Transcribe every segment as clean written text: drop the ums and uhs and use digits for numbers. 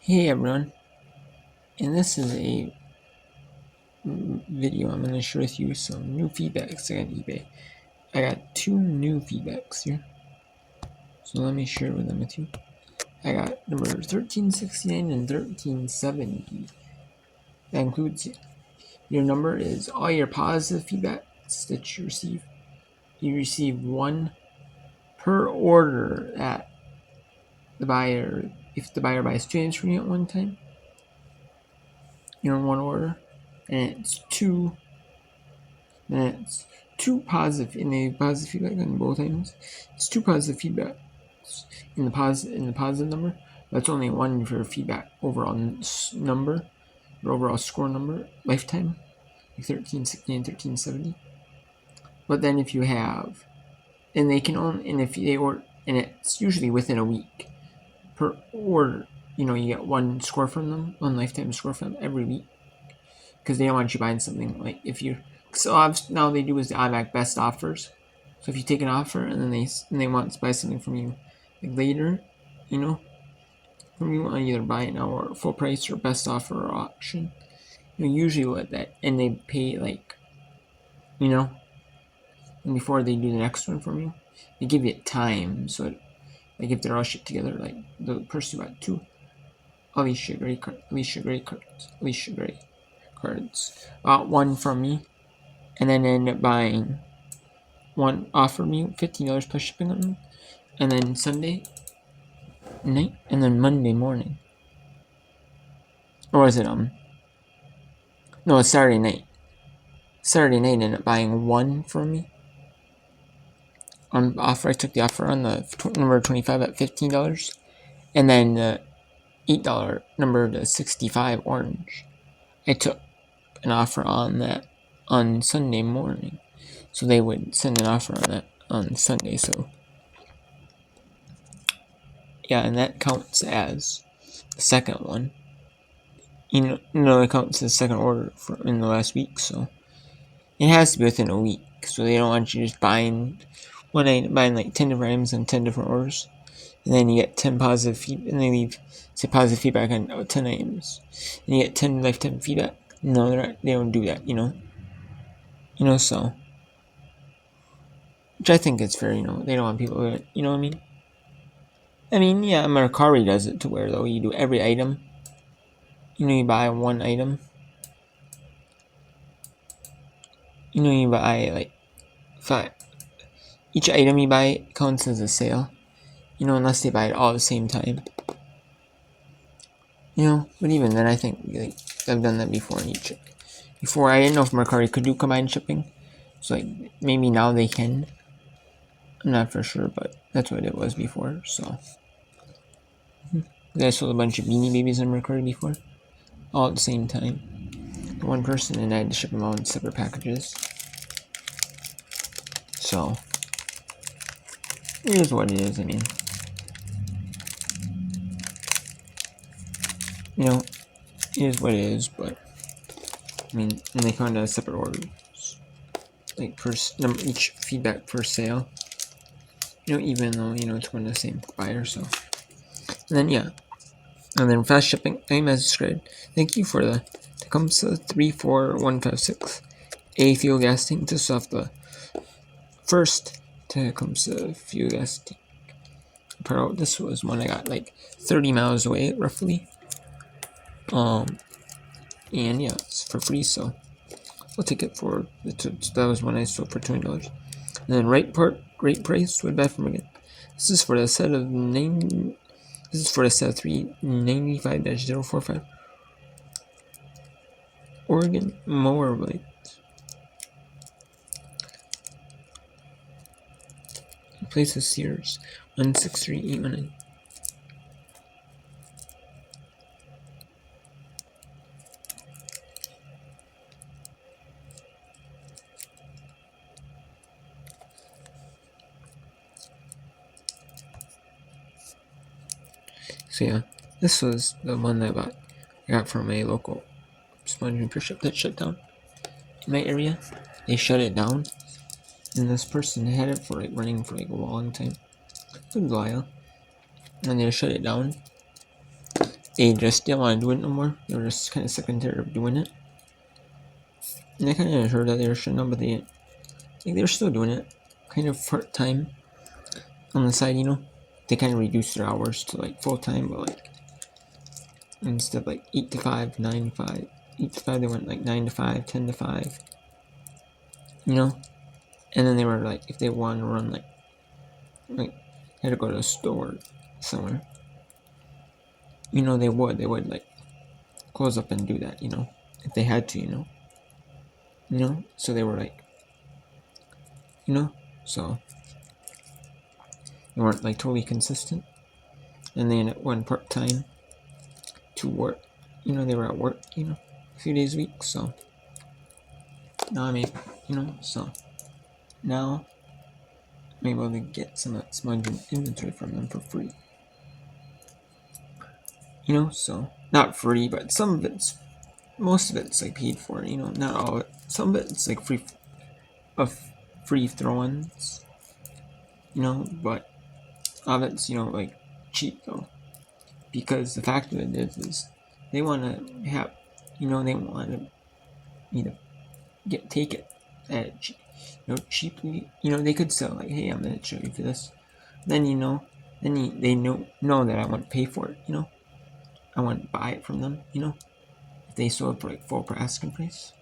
Hey everyone, and this is a video I'm going to share with you some new feedbacks I got on eBay. I got two new feedbacks here, so let me share them with you. I got number 1369 and 1370. That includes your number is all your positive feedbacks that you receive. You receive one per order at the buyer. If the buyer buys 2 items from you at one time, you're in one order, and it's two positive in a positive feedback on both items. It's two positive feedbacks in the positive number. That's only one for feedback overall number, or overall score number lifetime, like 1360 and 1370. But then if you have, and they can only, and if they order, and it's usually within a week per order. You get one score from them, one lifetime score from them every week, because they don't want you buying something like if you. So now they do is the automatic best offers. So if you take an offer and then they want to buy something from you like later, from you, want to either buy it now or full price or best offer or auction. Usually let that, and they pay and before they do the next one from you, they give you time. So if they're all shipped together, like the person who bought two Alicia Gray cards, bought one from me, and then ended up buying one offered me $15 plus shipping on them, and then Sunday night, and then Monday morning, or was it no, it's Saturday night. Saturday night ended up buying one from me on offer. I took the offer on the number 25 at $15, and then the $8 number to 65 orange. I took an offer on that on Sunday morning, so they would send an offer on that on Sunday. So yeah, and that counts as the second one. It counts as the second order in the last week, so it has to be within a week. So they don't want you just buying buying like 10 different items and 10 different orders, and then you get 10 positive feedback, and they leave positive feedback on 10 items, and you get 10 lifetime feedback. No, they don't do that. So which I think is fair. They don't want people to do it. You know what I mean? Yeah, Mercari does it to where though you do every item. You buy one item. You buy like 5. Each item you buy counts as a sale. Unless they buy it all at the same time. But even then, I think I've done that before in each. Before, I didn't know if Mercari could do combined shipping. So maybe now they can. I'm not for sure, but that's what it was before. So I sold a bunch of Beanie Babies on Mercari before, all at the same time. One person, and I had to ship them all in separate packages. So it is what it is. It is what it is, but and they come out separate orders, like per number each feedback per sale. Even though it's one of the same buyer. So, and then fast shipping. I'm as described. Thank you for the Tecumseh 34156 A fuel gas tank. This is off the first Tecumseh fuel gas tank. This was one I got like 30 miles away roughly. And yeah, it's for free, so I'll take it for that was one I sold for $20. And then right price would buy from again. This is for the set of 395-045 Oregon mower blade. Place of Sears 163819. So yeah, this was the one that I got from a local sponge repair shop that shut down in my area. They shut it down, and this person had it for running for a long time, a while, and they shut it down. they just didn't want to do it no more. They were just kind of sick and tired of doing it. And I kind of heard that they were shutting up, but they were still doing it, kind of part time on the side. They kind of reduced their hours to like full time, but like instead of like 8 to 5, 9 to 5, 8 to 5, they went like 9 to 5, 10 to 5. And then they were like, if they wanted to run like had to go to a store somewhere, they would like close up and do that, if they had to, so they were like, so they weren't like totally consistent, and then it went part time to work, they were at work, a few days a week. So now I make, so now I'm able to get some of that smudge inventory from them for free. So not free, but most of it's like paid for, not all of it. Some of it's like free throw-ins, but all of it's, like cheap though. Because the fact of it is they want to have, they want me to take it at, cheaply. They could sell like, hey, I'm gonna show you for this. Then they know that I want to pay for it. I want to buy it from them. If they sold for like full asking price.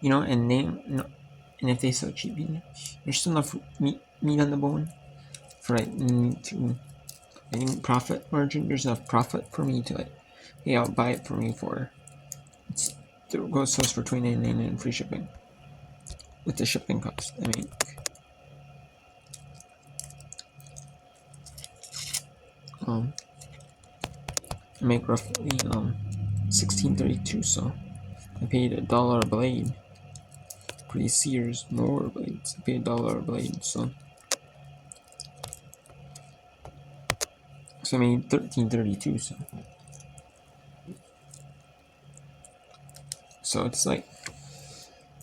And and if they sell cheap, there's still enough meat on the bone for like me to. I think profit margin. There's enough profit for me to like, hey, I'll buy it from you for. It goes for $29.99 and free shipping. With the shipping cost, I make roughly $16.32. So I paid $1 a blade. Pretty Sears more blades. I paid $1 a blade. So I made $13.32. So it's like,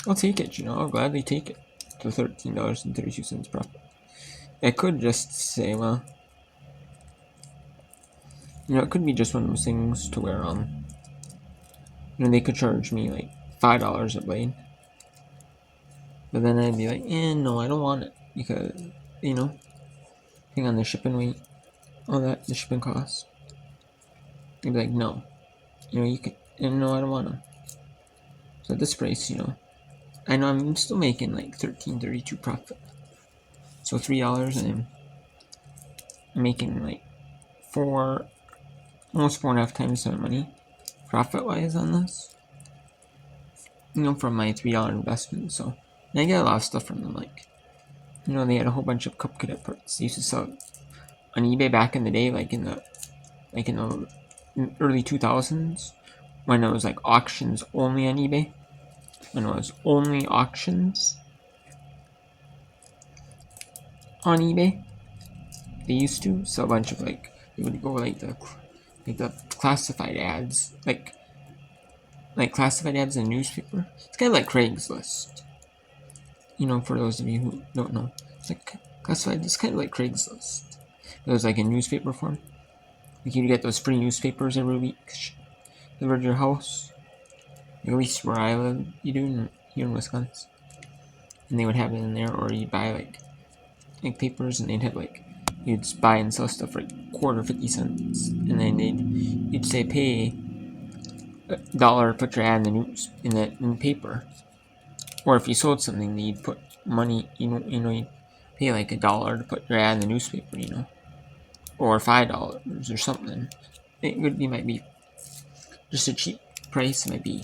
I'll take it. I'll gladly take it. To $13.32 profit. I could just say, well, it could be just one of those things to where they could charge me like $5 a blade. But then I'd be like, no, I don't want it because, depending on the shipping weight, all that, the shipping costs. They'd be like, no, you can, and no, I don't want them. So at this price, I know I'm still making like $13.32 profit. So $3, and I'm making like almost 4.5 times my money, profit-wise on this. From my $3 investment. So and I get a lot of stuff from them. Like, they had a whole bunch of Cub Cadet parts. They used to sell on eBay back in the day, like in the early 2000s, when it was like auctions only on eBay. When it was only auctions on eBay, they used to sell a bunch of they would go like the classified ads, like classified ads in a newspaper. It's kind of like Craigslist. For those of you who don't know, it's like classified. It's kind of like Craigslist. It was like in newspaper form. Like you get those free newspapers every week delivered to your house. At least where I live, you do here in Wisconsin. And they would have it in there, or you'd buy like papers, and they'd have you'd buy and sell stuff for quarter 50 cents, and then you'd say pay $1, put your ad in the news in the paper, or if you sold something, you'd put money, you'd pay like $1 to put your ad in the newspaper, or $5 or something. Might be just a cheap price. It might be,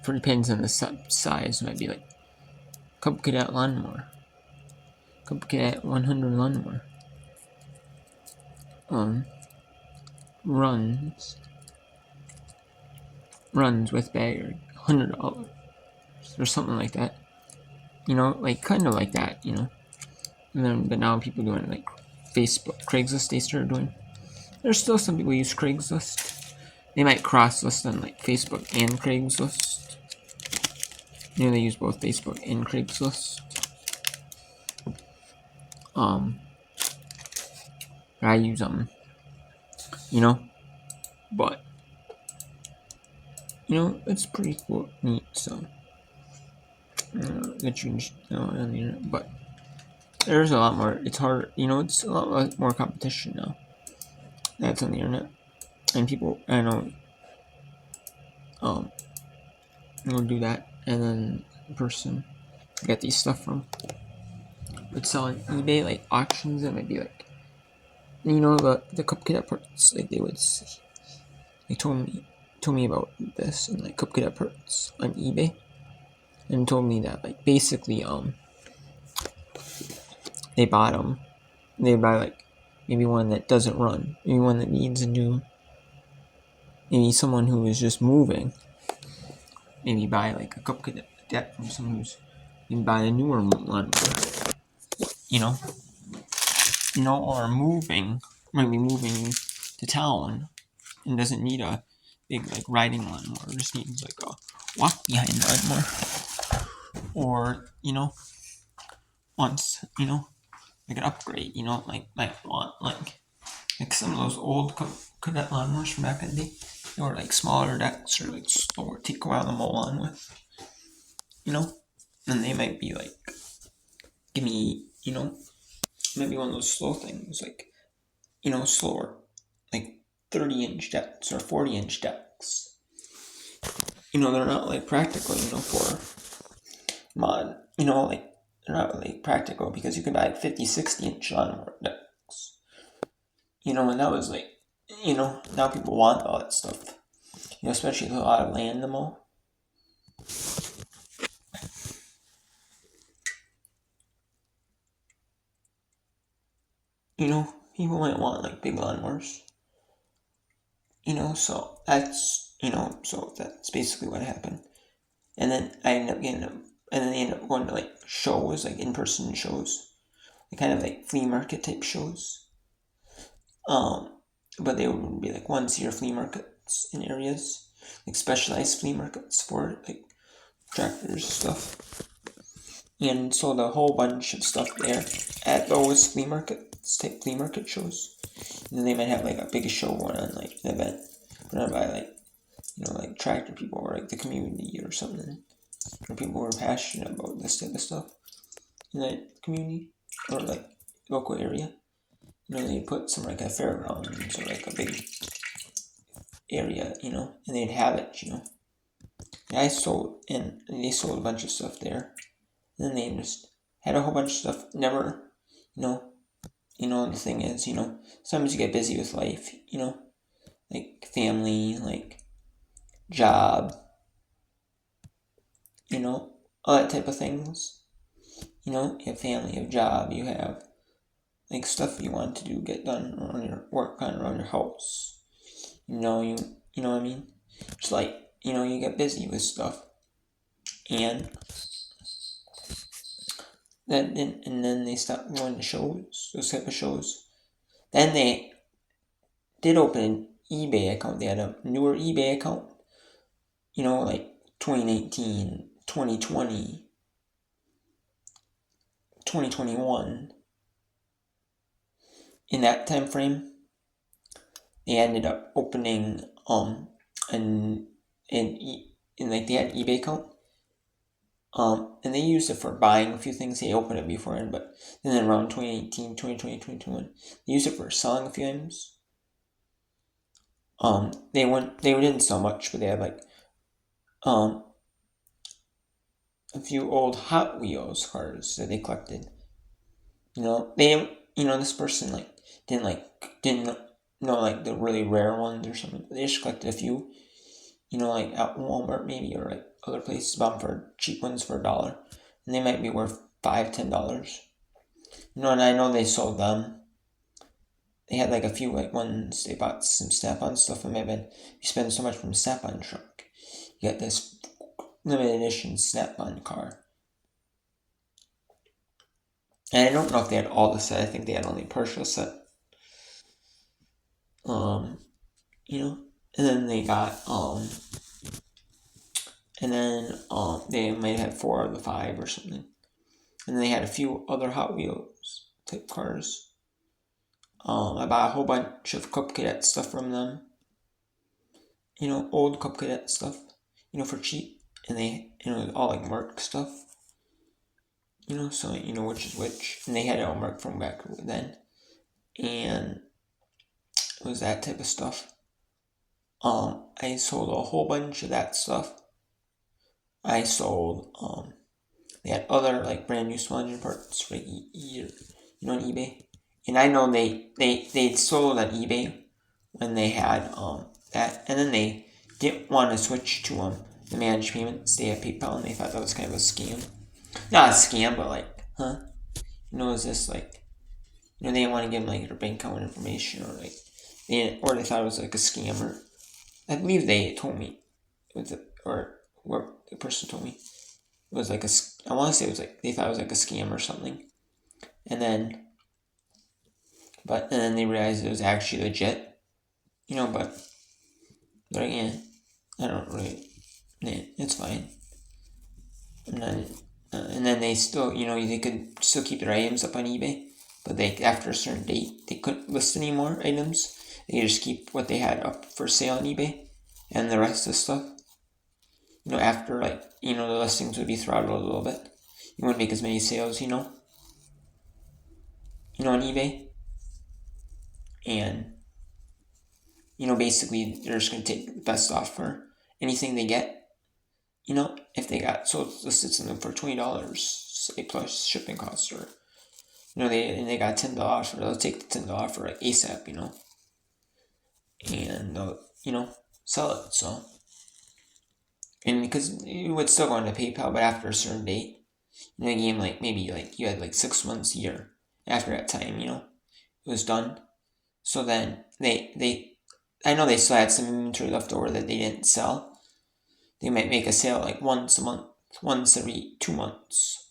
depends on the size. It might be like Cub Cadet lawnmower, Cub Cadet 100 lawnmower. Runs with bag $100 or something like that. Kind of like that. And then, but now people doing like Facebook, Craigslist. They started doing. There's still some people use Craigslist. They might cross-list on like Facebook and Craigslist. They use both Facebook and Craigslist. I use but it's pretty cool, neat. So that you know on the internet, but there's a lot more. It's hard, it's a lot more competition now. That's on the internet, and people I know will do that, and then the person get these stuff from would sell on eBay, like auctions. That might be like the Cupcake parts, like they told me about this, and like Cupcake parts on eBay, and told me that like basically they bought them. They buy like maybe one that doesn't run, maybe one that needs a new, maybe someone who is just moving. Maybe buy like a Cupcake deck from someone who's maybe buy a newer one, or maybe moving to town and doesn't need a big like riding lawnmower, just needs like a walk behind lawnmower, or wants like an upgrade, like might want like some of those old cadet lawnmowers from back in the day. They were like smaller decks or like slower, take a while to mow on with, and they might be like, give me, maybe one of those slow things, like, slower, like 30-inch decks or 40-inch decks. They're not like practical, for mod, like they're not really practical because you can buy like 50, 60-inch lawnmower decks. And that was like, now people want all that stuff. Especially with a lot of land to mow. People might want like big lawnmowers. So that's basically what happened. And then I ended up getting them, and then they ended up going to like shows, like in-person shows, like kind of like flea market type shows. But they would be like once-a-year flea markets in areas, like specialized flea markets for like tractors stuff, and sold a whole bunch of stuff there at those flea market shows. And then they might have like a big show going on, like an event run by like like tractor people or like the community or something, or people who are passionate about this type of stuff in that community or like local area. They put some like a fairgrounds or like a big area, and they'd have it, they sold a bunch of stuff there. And then they just had a whole bunch of stuff. Never, the thing is, sometimes you get busy with life, like family, like job, all that type of things. You have family, you have job, you have like stuff you want to do, get done around your work on around your house. You know what I mean? It's like, you get busy with stuff. And then they stopped going to shows, those type of shows. Then they did open an eBay account. They had a newer eBay account, like 2019, 2020, 2021. In that time frame, they ended up opening in like they had an eBay account. And they used it for buying a few things. They opened it beforehand, but then around 2018, 2020, 2021, they used it for selling a few items. They didn't sell much, but they had like a few old Hot Wheels cars that they collected. This person like didn't know like the really rare ones or something. They just collected a few, like at Walmart maybe, or like other places, bought them for cheap ones for $1, and they might be worth $5-10. And I know they sold them. They had like a few like ones. They bought some Snap-on stuff, and maybe you spend so much from Snap-on truck, you get this limited edition Snap-on car. And I don't know if they had all the set. I think they had only partial set. And then they got and then they might have 4 of the 5 or something. And then they had a few other Hot Wheels type cars. I bought a whole bunch of Cup Cadet stuff from them. old Cub Cadet stuff, for cheap, and they, all like marked stuff, so which is which, and they had it all marked from back then, and it was that type of stuff. I sold a whole bunch of that stuff. I sold, they had other like brand new small engine parts for on eBay, and I know they sold on eBay when they had that, and then they didn't want to switch to the managed payments. They had PayPal, and they thought that was kind of a scam. Not a scam, but like, is this like, they didn't want to give them like their bank account information, or like they thought it was like a scam, or I believe they told me, or the person told me it was like I want to say it was like they thought it was like a scam or something, and then they realized it was actually legit. But again, I don't really, it's fine. I'm not, and then they still, they could still keep their items up on eBay, but after a certain date, they couldn't list any more items. They just keep what they had up for sale on eBay, and the rest of the stuff, after like, the listings would be throttled a little bit. You wouldn't make as many sales, on eBay, and basically they're just going to take the best offer, anything they get. If they got listed something for $20, say, plus shipping costs, or they got $10 offer, they'll take the $10 offer like ASAP, and they'll sell it. So, and because you would still go into PayPal, but after a certain date, the game, like maybe like you had like 6 months, a year after that time, it was done. So then I know they still had some inventory left over that they didn't sell. They might make a sale like once a month, once every 2 months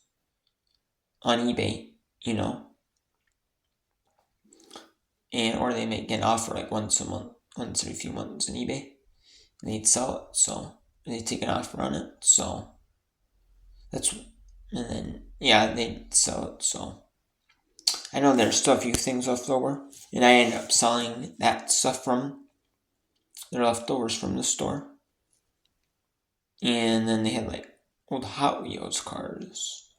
on eBay, and or they might get an offer like once a month, once every few months on eBay, and they'd sell it. So they take an offer on it. So and then they'd sell it. So I know there's still a few things left over, and I end up selling that stuff from their leftovers from the store. And then they had like old Hot Wheels cars,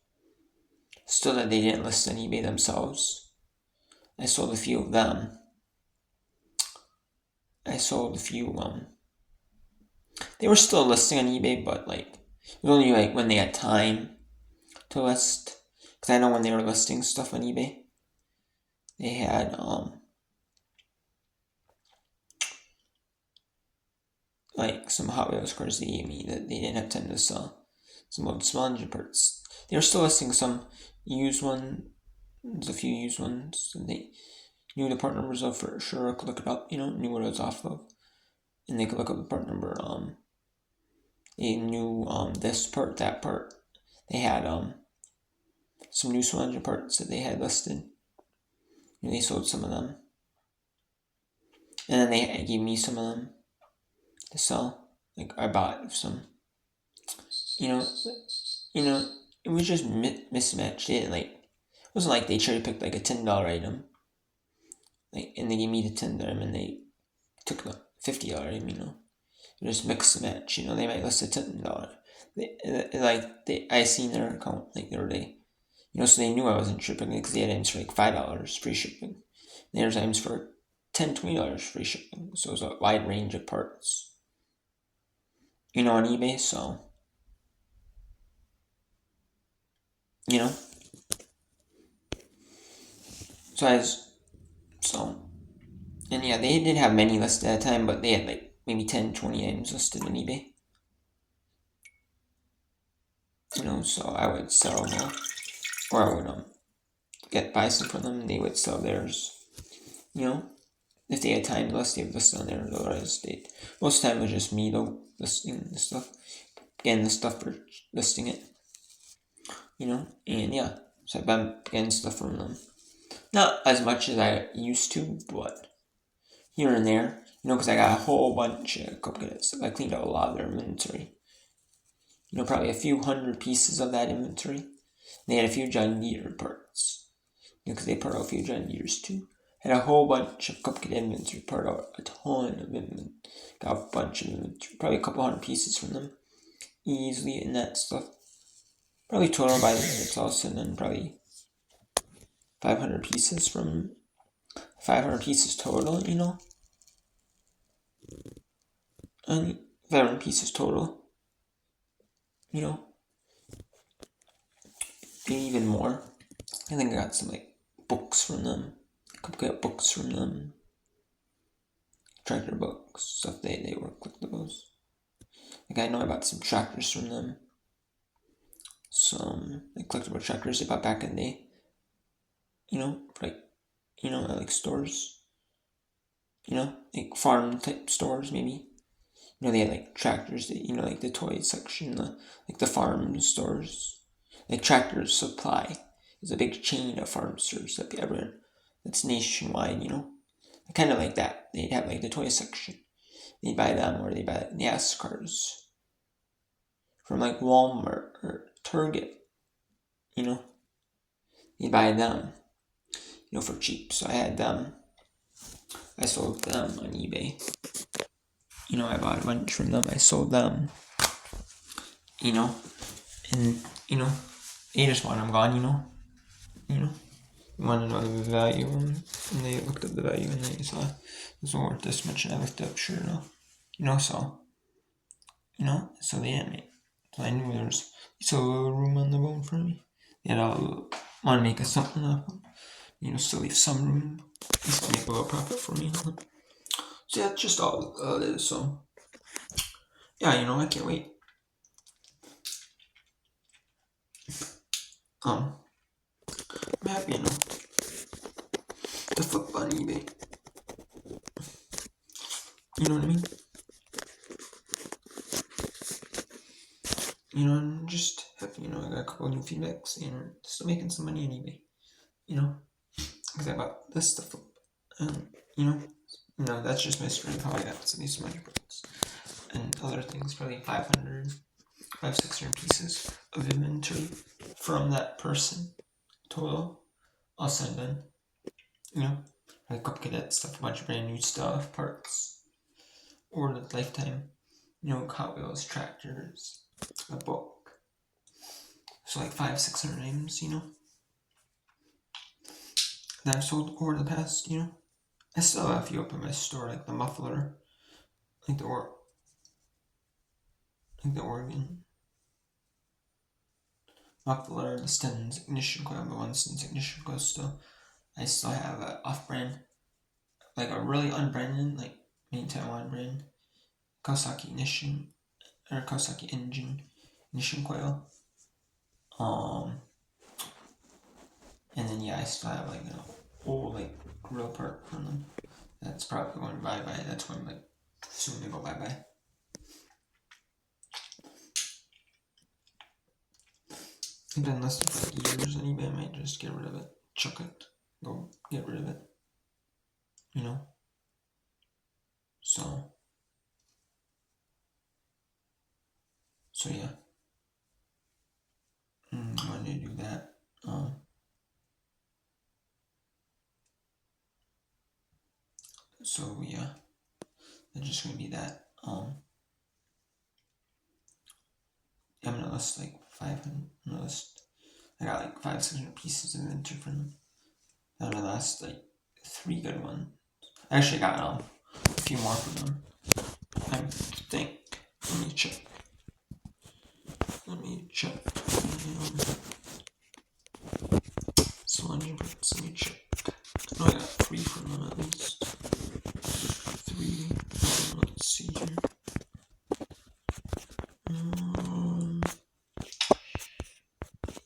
still that they didn't list on eBay themselves. I sold a few of them. They were still listing on eBay, but like it was only like when they had time to list. Because I know when they were listing stuff on eBay, they had like some Hot Wheels cars they gave me that they didn't have time to sell. Some old small engine parts. They were still listing some used ones, a few used ones, and they knew the part numbers of for sure. Could look it up, knew what it was off of, and they could look up the part number. They knew this part, that part. They had some new small engine parts that they had listed. And they sold some of them, and then they gave me some of them to sell. Like I bought some. It was just mismatched. It wasn't like they cherry picked like a $10 item, and they gave me the $10 and they took the $50 item. Just mix and match. They might list a $10. I seen their account like the other day. So they knew I wasn't shipping it because they had items for like $5 free shipping. And there's items for $10, $20 free shipping. So it was a wide range of parts. On eBay, so and they didn't have many listed at a time, but they had like maybe 10, 20 items listed on eBay. So I would sell them, or I would buy some from them, and they would sell theirs. If they had time to list, they would list on there. Otherwise, most of the time it was just me though listing the stuff, getting the stuff for listing it. And so I've been getting stuff from them. Not as much as I used to, but here and there, because I got a whole bunch of Cub Cadets. I cleaned out a lot of their inventory. Probably a few hundred pieces of that inventory. They had a few John Deere parts, because they put out a few John Deeres too. Had a whole bunch of cupcake inventory, part out a ton of inventory. Got a bunch of inventory, probably a couple hundred pieces from them. Easily in that stuff. Probably total by it's also then probably 500 pieces from 500 pieces total, you know? And 500 pieces total. You know? Maybe even more. I think I got some like books from them. A couple of books from them. Tractor books, stuff they were collectibles. Like I know I bought some tractors from them. Some like collectible tractors they bought back in the day. You know, like at like stores. You know, like farm type stores maybe. You know, they had like tractors that, you know, like the toy section, like the farm stores. Like Tractor Supply is a big chain of farm stores that everyone that's nationwide, you know. Kind of like that. They'd have like the toy section. They'd buy them, or they'd buy like NASCARs from like Walmart or Target, you know. You'd buy them, you know, for cheap. So I had them. I sold them on eBay. You know, I bought a bunch from them. I sold them. You know, and you know, they just want them gone. You know, you want to know the value, and they looked up the value and they saw it was worth this much, and I looked up, sure enough, you know, so they had me. So I knew there was still a little room on the bone for me. They had all want to make us something up, you know, still leave some room, just to make a little profit for me. So yeah, that's just all it is. So yeah, you know, I can't wait. I'm happy, you know, to flip on eBay. You know what I mean? You know, I'm just happy, you know, I got a couple new feedbacks and still making some money on eBay. You know, because I bought this stuff up. And, you know, that's just my story of how I got some of these money books. And other things, probably 600 pieces of inventory from that person total. I'll send in, you know, like Cupcake Cadet stuff, a bunch of brand new stuff, parts, or the Lifetime, you know, Hot Wheels, tractors, a book. So like 500-600 items, you know, that I've sold over the past, you know. I still have a few up in my store, like the muffler, like the Oregon muffler, the Stens ignition coil, the one Stens ignition coil still. I still have an off-brand, like a really unbranded, like made in Taiwan brand, Kawasaki ignition, or Kawasaki engine ignition coil. And then yeah, I still have like an old like grill part from them. That's probably going bye-bye. That's going like soon to go bye-bye. It's been listed for like years on eBay. I might just get rid of it, chuck it, go get rid of it. You know. So yeah. I wanted to do that. So yeah, it's just gonna be that. I'm gonna list like 500. I'm gonna list. I got like 500-600 pieces of inventory from them. I'm gonna list like 3 good ones. I actually got a few more from them. I think. Let me check. Sludge bricks. Let me check. No, I got 3 from them at least. 3. Let's see here.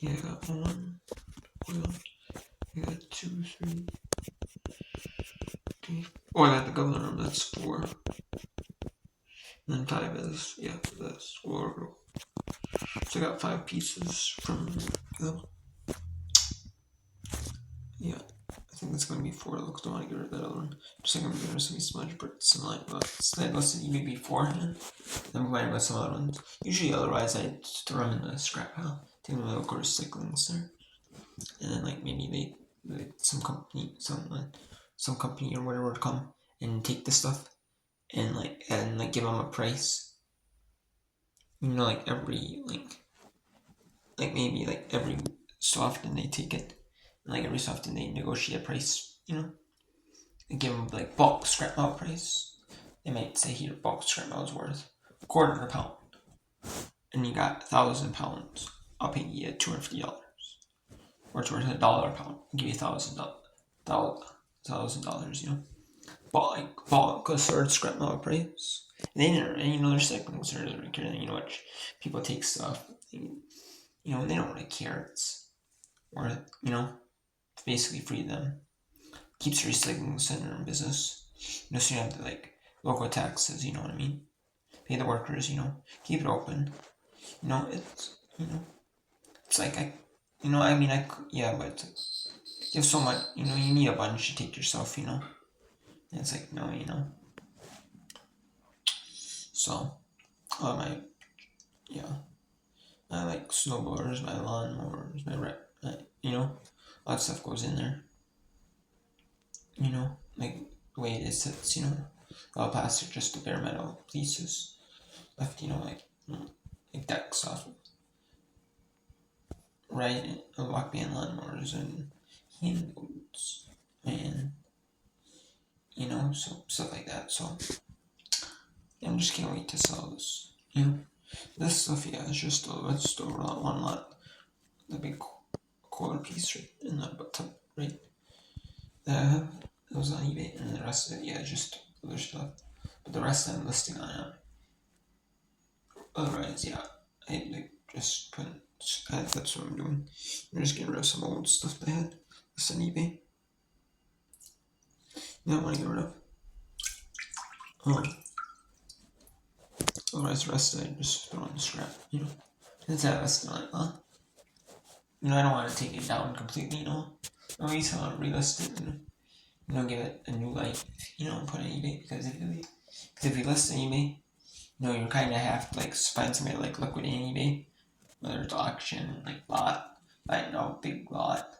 Yeah, I got 1. Well, I got 2, 3. Oh, I got the governor room. That's 4. And then 5 is, yeah, that's 4. So I got 5 pieces from them. Yeah, I think that's going to be 4. Looks don't want to get rid of that other one. Just like I'm going to get rid of some smudge bricks and light bugs. That listed eBay beforehand. I'm going with some other ones. Usually, otherwise, I throw them in the scrap pile. Take them to the local recycling center. And then, like, maybe they some company, something, some company or whatever would come and take the stuff and give them a price. Every maybe every so often they take it, and every so often they negotiate a price. And give them bulk scrap metal price. They might say here bulk scrap metal is worth £1/4, and you got 1,000 pounds. I'll pay you $250, or it's worth $1 a pound. I'll give you $1,000. Bulk assured scrap metal price. And there's cycling stores what people take stuff. And they don't really care. It's worth it's basically free to them. Keeps your recycling center in business. So you have the local taxes. You know what I mean? Pay the workers. Keep it open. It's it's but you have so much. You need a bunch to take yourself. And it's no. So, I like snowboarders, my lawnmowers, my all that stuff goes in there. The way it is, it's, all plastic, just the bare metal pieces left, deck stuff. Right, walk behind lawnmowers and hand boots and, so stuff like that. So, yeah, I'm just can't wait to sell this. This stuff, it's just it's over one lot. The big quarter piece right in the bottom, right? It was on eBay, and the rest of it, just other stuff. But the rest I'm listing on it. Otherwise, I just put. That's what I'm doing. I'm just getting rid of some old stuff that I had listed on eBay. I want to get rid of. Otherwise, the rest of it I just throw on the scrap. That's how I listed on it, huh? I don't want to take it down completely. At least I want to relist it and give it a new life. And put it on eBay, because if you list on eBay, you kind of have to find somebody to liquidate on eBay, whether it's auction, lot, find a big lot,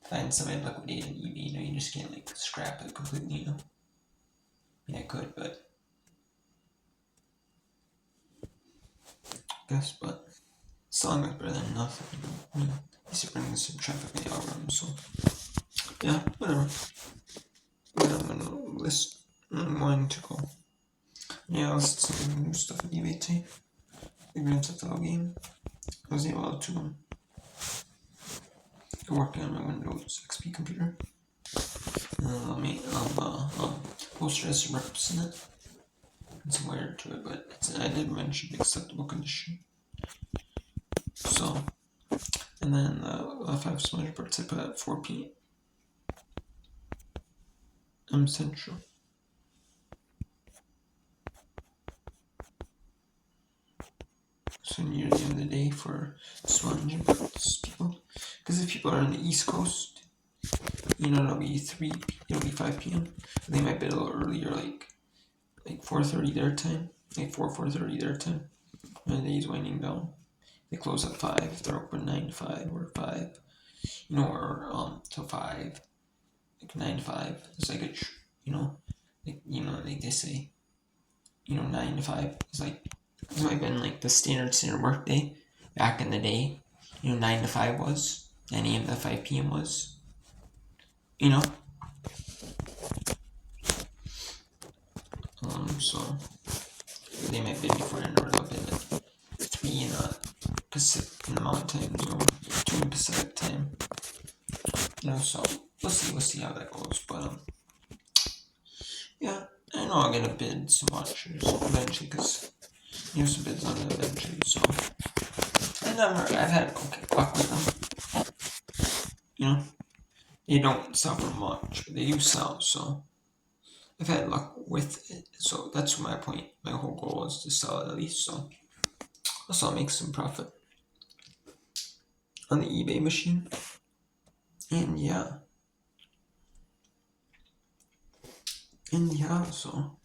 find somebody to liquidate on eBay. You just can't scrap it completely. I could, but I guess, but still much better than nothing. At least it brings some traffic in the algorithm. So yeah, whatever. But I'm gonna list one to go. Yeah, I'll list some new stuff in eBay too. The Grand Theft Auto game. I was able to working on my Windows XP computer. I'll post as reps in it and some wire to it, but I did mention acceptable condition. So, and then the 5 smudge parts I put at 4 p.m. Central. So near the end of the day for smudge parts people, because if people are on the East Coast, it'll be 5 p.m. They might be a little earlier, like 4:30 their time, 4:30 their time. When the day's winding down, they close at 5 if they're open 9 to 5 or 5, or till 5, 9 to 5. It's a, they say, 9 to 5 is it might have been the standard work day back in the day. 9 to 5 was, 9 a.m. to 5 p.m. was. So they might be before end or a little bit 3 in Pacific in the Mountain Time, 2 in Pacific time. So we'll see how that goes. But yeah, I know I'll get a bid some watchers eventually, because some bids on it eventually. So I've had okay luck with them. They don't sell for much, but they do sell. So I've had luck with it. So that's my point. My whole goal is to sell it at least. So also I'll make some profit on the eBay machine. And yeah, so